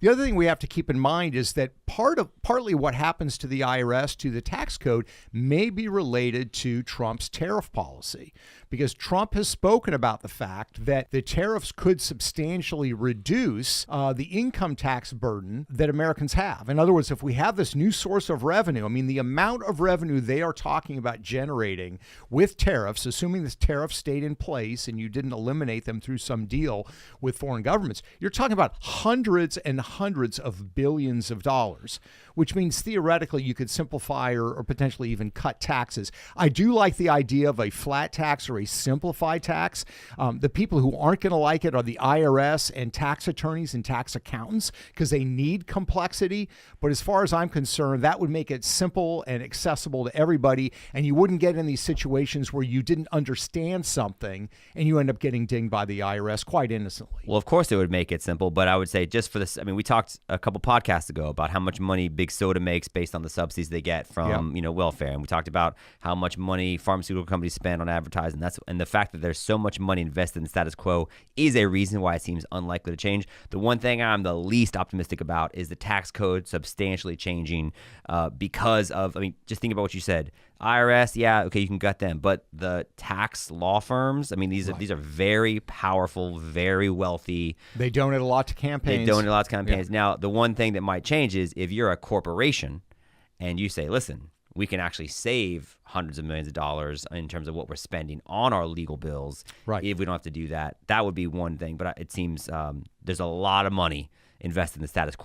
The other thing we have to keep in mind is that partly what happens to the IRS, to the tax code, may be related to Trump's tariff policy, because Trump has spoken about the fact that the tariffs could substantially reduce the income tax burden that Americans have. In other words, if we have this new source of revenue, I mean, the amount of revenue they are talking about generating with tariffs, assuming this tariff stayed in place and you didn't eliminate them through some deal with foreign governments, you're talking about hundreds and hundreds of billions of dollars, which means theoretically you could simplify or potentially even cut taxes. I do like the idea of a flat tax or a simplified tax. The people who aren't going to like it are the IRS and tax attorneys and tax accountants, because they need complexity. But as far as I'm concerned, that would make it simple and accessible to everybody, and you wouldn't get in these situations where you didn't understand something and you end up getting dinged by the IRS quite innocently. Well, of course it would make it simple, but I would say just for this, I mean, we talked a couple podcasts ago about how much money big soda makes based on the subsidies they get from, welfare. And we talked about how much money pharmaceutical companies spend on advertising. And the fact that there's so much money invested in the status quo is a reason why it seems unlikely to change. The one thing I'm the least optimistic about is the tax code substantially changing because of, I mean, just think about what you said. IRS, yeah, okay, you can gut them, but the tax law firms, I mean, these are very powerful, very wealthy. They donate a lot to campaigns. Yeah. Now, the one thing that might change is if you're a corporation and you say, listen, we can actually save hundreds of millions of dollars in terms of what we're spending on our legal bills. Right. If we don't have to do that, that would be one thing. But it seems there's a lot of money invested in the status quo.